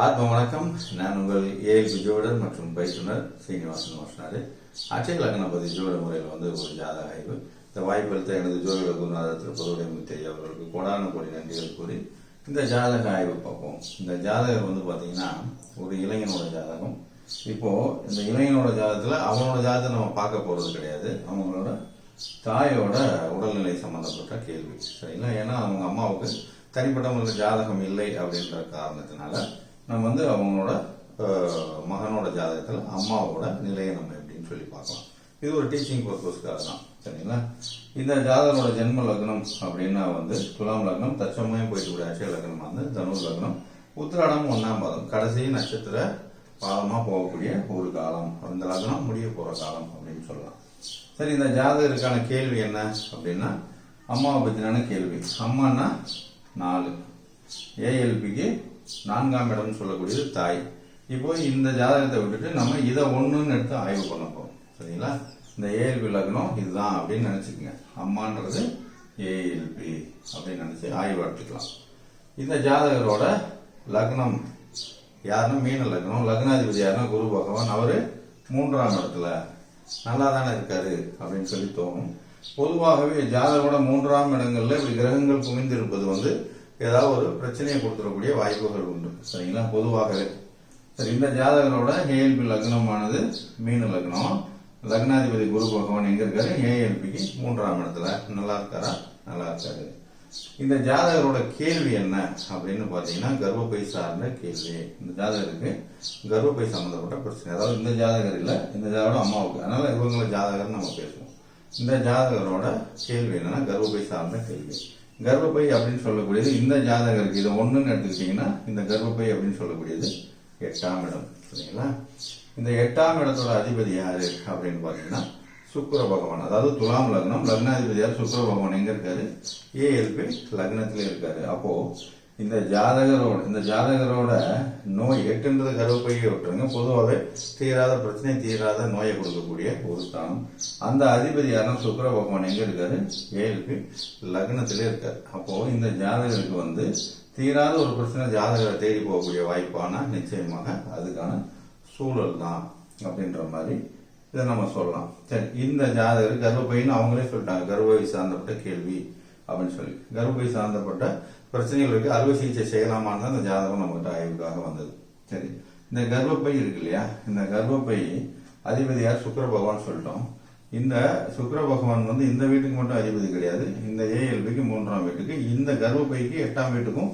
ஆத்ம வணக்கம். நான் உங்கள் ஏஎல்பி ஜோடர் மற்றும் பயிற்றுனர் சீனிவாசன் வாசனாரு. அட்சய லக்னபதி ஜோட முறையில் ஒரு ஜாதக ஆய்வு. இந்த வாய்ப்பளித்த எனது ஜோதிட குருநாதர் திருப்பதி அவர்களுக்கு கோடான கோடி நன்றிகள் கூறி இந்த ஜாதக ஆய்வு பார்ப்போம். இந்த ஜாதகம் பார்த்தீங்கன்னா ஒரு இளைஞனோட ஜாதகம். இப்போ இந்த இளைஞனோட ஜாதகத்துல அவனோட ஜாதகத்தை நம்ம பார்க்க போறது கிடையாது. அவங்களோட தாயோட உடல்நிலை சம்பந்தப்பட்ட கேள்வி, சரிங்களா? ஏன்னா அவங்க அம்மாவுக்கு தனிப்பட்ட ஜாதகம் இல்லை அப்படின்ற காரணத்தினால நம்ம அவங்களோட மகனோட ஜாதகத்துல அம்மாவோட நிலையை நம்ம எப்படின்னு சொல்லி பார்க்கலாம். இது ஒரு டீச்சிங் பர்பஸ்க்காக தான், சரிங்களா? இந்த ஜாதகனோட ஜென்ம லக்னம் அப்படின்னா துலாம் லக்னம், தற்சமயம் போயிட்டு அட்சய லக்னம் தனுர் லக்னம், உத்திராடம் 1ஆம் பாதம், கடைசி நட்சத்திர பாதமா போகக்கூடிய ஒரு காலம். அந்த லக்னம் முடிய போற காலம் அப்படின்னு சொல்லலாம். சரி, இந்த ஜாதகருக்கான கேள்வி என்ன அப்படின்னா அம்மாவை பத்தினான கேள்வி. அம்மானா 4, ஏஎல்பிக்கு 4ஆம் இடம்னு சொல்லக்கூடியது தாய். இப்போ இந்த ஜாதகத்தை விட்டுட்டு நம்ம இதை ஒண்ணுன்னு எடுத்து ஆய்வு பண்ண போறோம், சரிங்களா? இந்த ஏஎல்பி லக்னம் இதுதான் அப்படின்னு நினைச்சுக்கோங்க. அம்மான்றது ஏஎல்பி அப்படின்னு நினைச்சு ஆய்வு எடுத்துக்கலாம். இந்த ஜாதகரோட லக்னம் யாருன்னா மீன லக்னம், லக்னாதிபதி யாருன்னா குரு பகவான். அவரு 3ஆம் இடத்துல நல்லா தானே இருக்காரு அப்படின்னு சொல்லி தோணும். பொதுவாகவே ஜாதகோட 3ஆம் இடங்கள்ல இப்படி கிரகங்கள் குவிந்திருப்பது ஏதாவது ஒரு பிரச்சனையை கொடுத்துடக்கூடிய வாய்ப்புகள் உண்டு, சரிங்களா? பொதுவாகவே. சரி, இந்த ஜாதகரோட ஏஎல்பி லக்னமானது மீன லக்னம், லக்னாதிபதி குரு பகவான் எங்க இருக்காரு? ஏஎல்பிக்கு 3ஆம் இடத்துல. நல்லா இருக்காரா? நல்லா இருக்காரு. இந்த ஜாதகரோட கேள்வி என்ன அப்படின்னு பாத்தீங்கன்னா கர்ப்பப்பை சார்ந்த கேள்வி. இந்த ஜாதகருக்கு கர்ப்பப்பை சம்பந்தப்பட்ட பிரச்சனை. அதாவது இந்த ஜாதகர் இல்ல, இந்த ஜாதகம் அம்மாவுக்கு. அதனால இவங்கள ஜாதகர் நம்ம பேசுவோம். இந்த ஜாதகரோட கேள்வி என்னன்னா கர்ப்பப்பை சார்ந்த கேள்வி. கர்ப்பப்பை அப்படின்னு சொல்லக்கூடியது இந்த ஜாதகருக்கு இது ஒண்ணுன்னு எடுத்துக்கிட்டீங்கன்னா இந்த கர்ப்பப்பை அப்படின்னு சொல்லக்கூடியது 8ஆம் இடம், சரிங்களா? இந்த 8ஆம் இடத்தோட அதிபதி யாரு அப்படின்னு பாத்தீங்கன்னா சுக்கிர பகவான். அதாவது துலாம் லக்னம், லக்னாதிபதியார் சுக்கிர பகவான் எங்க இருக்காரு? ஏஎல்பி லக்னத்திலே இருக்காரு. அப்போ இந்த ஜாதகரோட நோய் 8ன்றது கர்ப்பப்பையை விட்டுருங்க. பொதுவாகவே தீராத பிரச்சனை, தீராத நோயை கொடுக்கக்கூடிய ஒரு ஸ்தானம். அந்த அதிபதியான சுக்கிர பகவான் எங்க இருக்காரு? ஏஎல்பி லக்னத்திலே இருக்காரு. அப்போ இந்த ஜாதகருக்கு தீராத ஒரு பிரச்சனை ஜாதகரை தேடி போகக்கூடிய வாய்ப்பான நிச்சயமாக அதுக்கான சூழல் தான் அப்படின்ற மாதிரி இதை நம்ம சொல்லலாம். சரி, இந்த ஜாதகர் கர்ப்பப்பைன்னு அவங்களே சொல்லிட்டாங்க. கர்ப்பப்பை சார்ந்தப்பட்ட கேள்வி அப்படின்னு சொல்லி கர்ப்பப்பை சார்ந்தப்பட்ட பிரச்சனைகளுக்கு அறுவை சிகிச்சை செய்யலாமான்னு தான் இந்த ஜாதகம் நம்மகிட்ட ஆய்வுக்காக வந்தது. சரி, இந்த கர்ப்பப்பை இருக்கு இல்லையா? இந்த கர்ப்பப்பை அதிபதியார் சுக்கிர பகவான் சொல்லிட்டோம். இந்த சுக்கிர பகவான் இந்த வீட்டுக்கு மட்டும் அதிபதி கிடையாது. இந்த ஏஎல்பிக்கு 3ஆம் வீட்டுக்கு, இந்த கர்ப்பப்பைக்கு 8ஆம் வீட்டுக்கும்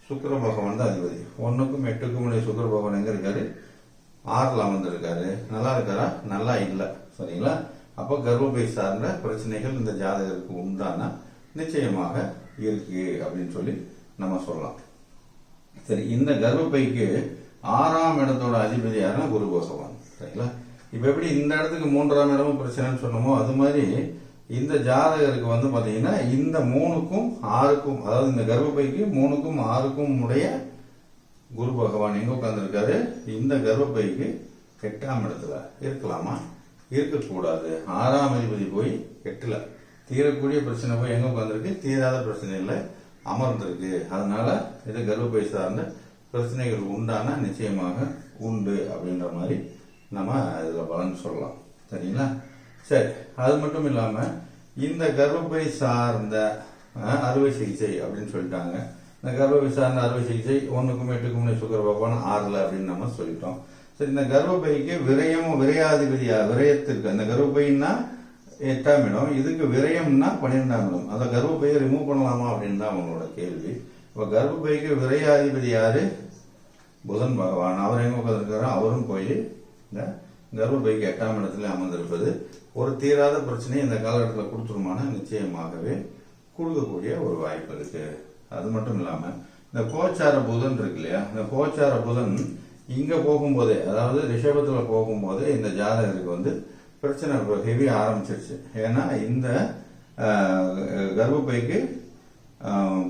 சுக்கிர பகவான் தான் அதிபதி. 1க்கும் 8க்கும் உடைய சுக்கிர பகவான் எங்க இருக்காரு? 6ல் அமர்ந்திருக்காரு. நல்லா இருக்காரா? நல்லா இல்ல, சரிங்களா? அப்ப கர்ப்பப்பை சார்ந்த பிரச்சனைகள் இந்த ஜாதகருக்கு உண்டானா நிச்சயமாக இருக்கு அப்படின்னு சொல்லி நம்ம சொல்லலாம். சரி, இந்த கர்ப்பப்பைக்கு 6ஆம் இடத்தோட அதிபதி யாருன்னா குரு பகவான், சரிங்களா? இப்ப எப்படி இந்த இடத்துக்கு 3ஆம் இடமும் பிரச்சனைன்னு சொன்னோமோ அது மாதிரி இந்த ஜாதகருக்கு பாத்தீங்கன்னா இந்த 3க்கும் 6க்கும், அதாவது இந்த கர்ப்பப்பைக்கு 3க்கும் 6க்கும் உடைய குரு பகவான் எங்க உட்கார்ந்து இருக்காரு? இந்த கர்ப்பப்பைக்கு 8ஆம் இடத்துல. இருக்கலாமா? இருக்கக்கூடாது. 6ஆம் அதிபதி போய் 8ல தீரக்கூடிய பிரச்சனை போய் எங்க உட்கார்ந்துருக்கு? தீராத பிரச்சனை இல்லை, அமர்ந்திருக்கு. அதனால இது கர்ப்பப்பை சார்ந்த பிரச்சனைகள் உண்டானா நிச்சயமாக உண்டு அப்படின்ற மாதிரி நம்ம இதுல பலன் சொல்லலாம், சரிங்களா? சரி, அது மட்டும் இல்லாம இந்த கர்ப்பப்பை சார்ந்த அறுவை சிகிச்சை அப்படின்னு சொல்லிட்டாங்க. இந்த கர்ப்பப்பை சார்ந்த அறுவை சிகிச்சை 1க்கும் 8க்கும் சுக்கிர பகவான் 6ல் அப்படின்னு நம்ம சொல்லிட்டோம். சரி, இந்த கர்ப்பப்பைக்கு விரையாதிபதியா விரயத்திற்கு, அந்த கர்ப்பப்பைன்னா 8ஆம் இடம், இதுக்கு விரயம்னா 12ஆம் இடம். அந்த கர்ப்பப்பையை ரிமூவ் பண்ணலாமா அப்படின்னு தான் அவங்களோட கேள்வி. இப்ப கர்ப்பப்பைக்கு விரையாதிபதி யாரு? புதன் பகவான். அவர் எங்க உட்கார்ந்துருக்காரோ அவரும் போய் இந்த கர்ப்பப்பைக்கு 8ஆம் இடத்துல அமர்ந்திருப்பது ஒரு தீராத பிரச்சனையை இந்த காலகட்டத்தில் கொடுத்துருமான நிச்சயமாகவே கொடுக்கக்கூடிய ஒரு வாய்ப்பு இருக்கு. அது மட்டும் இல்லாம இந்த கோச்சார புதன் இருக்கு இல்லையா? இந்த கோச்சார புதன் இங்க போகும்போதே, அதாவது ரிஷபத்துல போகும்போதே இந்த ஜாதகருக்கு பிரச்சனை ஹெவி ஆரம்பிச்சிருச்சு. ஏன்னா இந்த கர்ப்பப்பைக்கு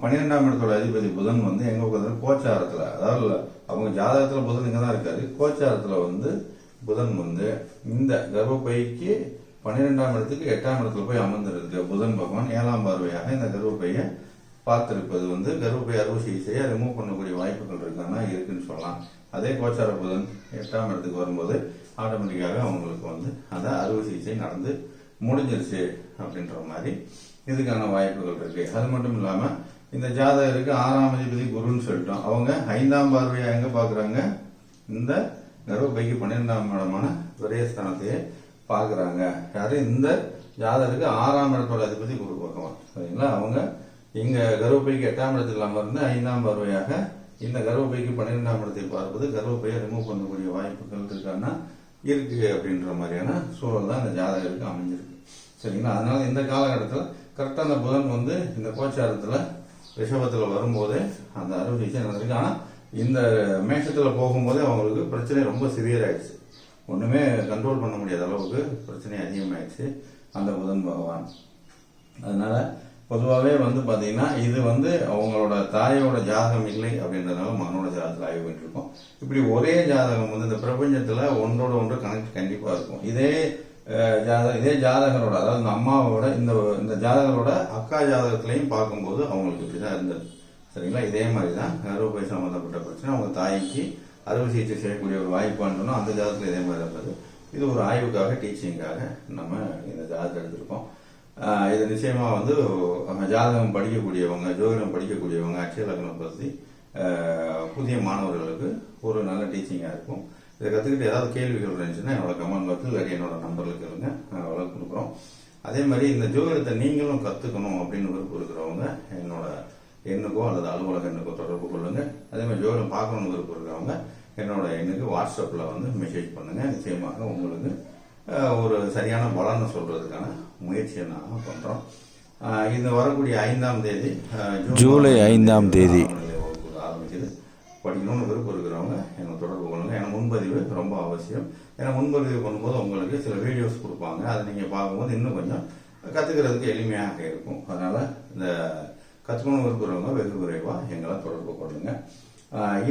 12ஆம் இடத்தோட அதிபதி புதன் எங்க உட்காந்து கோச்சாரத்துல, அதாவது அவங்க ஜாதகத்துல புதன் இங்கதான் இருக்காரு. கோச்சாரத்துல புதன் இந்த கர்ப்பப்பைக்கு 12ஆம் இடத்துக்கு 8ஆம் இடத்துல போய் அமர்ந்திருக்கு புதன் பகவான். 7ஆம் பார்வையாக இந்த கர்ப்பப்பைய பார்த்திருப்பது வந்து கர்ப்பப்பை அறுவை சிகிச்சையை ரிமூவ் பண்ணக்கூடிய வாய்ப்புகள் இருக்குன்னு சொல்லலாம். அதே கோச்சார புதன் 8ஆம் இடத்துக்கு வரும்போது ஆட்டோமேட்டிக்காக அவங்களுக்கு வந்து அந்த அறுவை சிகிச்சை நடந்து முடிஞ்சிருச்சு அப்படின்ற மாதிரி இதுக்கான வாய்ப்புகள் இருக்கு. அது மட்டும் இல்லாம இந்த ஜாதகருக்கு 6ஆம் அதிபதி குருன்னு சொல்லிட்டோம். அவங்க 5ஆம் பார்வையா எங்க பாக்குறாங்க, இந்த கர்ப்பப்பைக்கு 12ஆம் இடமான விரயஸ்தானத்தையே பாக்குறாங்க. யாரு, இந்த ஜாதகருக்கு 6ஆம் இடத்தோட அதிபதி குரு பகவான். சரிங்களா, அவங்க இங்க கர்ப்பப்பைக்கு 8ஆம் இடத்துல அமர்ந்து 5ஆம் பார்வையாக இந்த கர்ப்பப்பைக்கு 12ஆம் இடத்தை பார்ப்பது கர்ப்பப்பையை ரிமூவ் பண்ணக்கூடிய வாய்ப்புகள் இருக்கு அப்படின்ற மாதிரியான சூழல் தான் இந்த ஜாதகருக்கு அமைஞ்சிருக்கு. சரிங்களா, அதனால இந்த காலகட்டத்தில் கரெக்டா அந்த புதன் வந்து இந்த கோச்சாரத்துல ரிஷபத்துல வரும்போதே அந்த அறுவை சிகிச்சை நடந்திருக்கு. ஆனா இந்த மேஷத்துல போகும்போதே அவங்களுக்கு பிரச்சனை ரொம்ப சிவியர் ஆயிடுச்சு. ஒண்ணுமே கண்ட்ரோல் பண்ண முடியாத அளவுக்கு பிரச்சனை அதிகமாயிடுச்சு அந்த புதன் பகவான். அதனால பொதுவாகவே வந்து பாத்தீங்கன்னா இது வந்து அவங்களோட தாயோட ஜாதகம் இல்லை அப்படின்றதுனால மகனோட ஜாதகத்தில் ஆய்வு பண்ணிருக்கோம். இப்படி ஒரே ஜாதகம் வந்து இந்த பிரபஞ்சத்துல ஒன்றோட ஒன்று கனெக்ட் கண்டிப்பா இருக்கும். இதே ஜாதகரோட, அதாவது இந்த அம்மாவோட இந்த ஜாதகரோட அக்கா ஜாதகத்திலையும் பார்க்கும்போது அவங்களுக்கு இப்படிதான் இருந்தது. சரிங்களா, இதே மாதிரிதான் கர்ப்பப்பை சம்பந்தப்பட்ட பிரச்சனை அவங்க தாய்க்கு அறுவை சிகிச்சை செய்யக்கூடிய ஒரு வாய்ப்பான்னு சொன்னா அந்த ஜாதகத்துல இதே மாதிரி இருந்தது. இது ஒரு ஆய்வுக்காக, டீச்சிங்காக நம்ம இந்த ஜாதகத்தை எடுத்திருக்கோம். இது நிச்சயமா வந்து ஜாதகம் படிக்கக்கூடியவங்க, ஜோதிடம் படிக்கக்கூடியவங்க, அட்சய லக்னம் பத்தி புதிய மாணவர்களுக்கு ஒரு நல்ல டீச்சிங்கா இருக்கும். இதை கத்துக்கிட்டு ஏதாவது கேள்விகள் இருந்துச்சுன்னா என்னோட கமெண்ட் பாக்ஸ் இல்லாட்டி என்னோட நம்பர்ல கேளுங்க, வளர்த்து கொடுக்குறோம். அதே மாதிரி இந்த ஜோதிடத்தை நீங்களும் கத்துக்கணும் அப்படின்னு விருப்பம் இருக்கிறவங்க என்னோட எண்ணுக்கோ அல்லது அலுவலக எண்ணுக்கோ தொடர்பு கொள்ளுங்க. அதே மாதிரி ஜோதிடம் பார்க்கணும்னு விருப்பம் இருக்கிறவங்க என்னோட எண்ணுக்கு வாட்ஸ்அப்ல வந்து மெசேஜ் பண்ணுங்க. நிச்சயமாக உங்களுக்கு ஒரு சரியான பலனை சொல்றதுக்கான முயற்சியை நாங்கள் பண்றோம். இந்த வரக்கூடிய 5ஆம் தேதி ஜூலை 5ஆம் தேதி ஆரம்பிக்குது. படிக்கணும்னு விருப்பம் இருக்கிறவங்க என்னை தொடர்பு கொள்ளுங்க. ஏன்னா முன்பதிவு ரொம்ப அவசியம். ஏன்னா முன்பதிவு பண்ணும்போது உங்களுக்கு சில வீடியோஸ் கொடுப்பாங்க, அதை நீங்க பார்க்கும்போது இன்னும் கொஞ்சம் கத்துக்கிறதுக்கு எளிமையாக இருக்கும். அதனால இந்த கத்துக்கணும் விரும்புறவங்க வெகு விரைவா எங்களை தொடர்பு கொள்ளுங்க.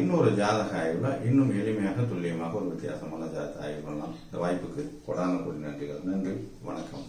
இன்னொரு ஜாதக ஆய்வுல இன்னும் எளிமையாக துல்லியமாக ஒரு வித்தியாசமான ஜாதக ஆய்வு பண்ணலாம். இந்த வாய்ப்புக்கு கொடான கோடி நன்றிகள். நன்றி, வணக்கம்.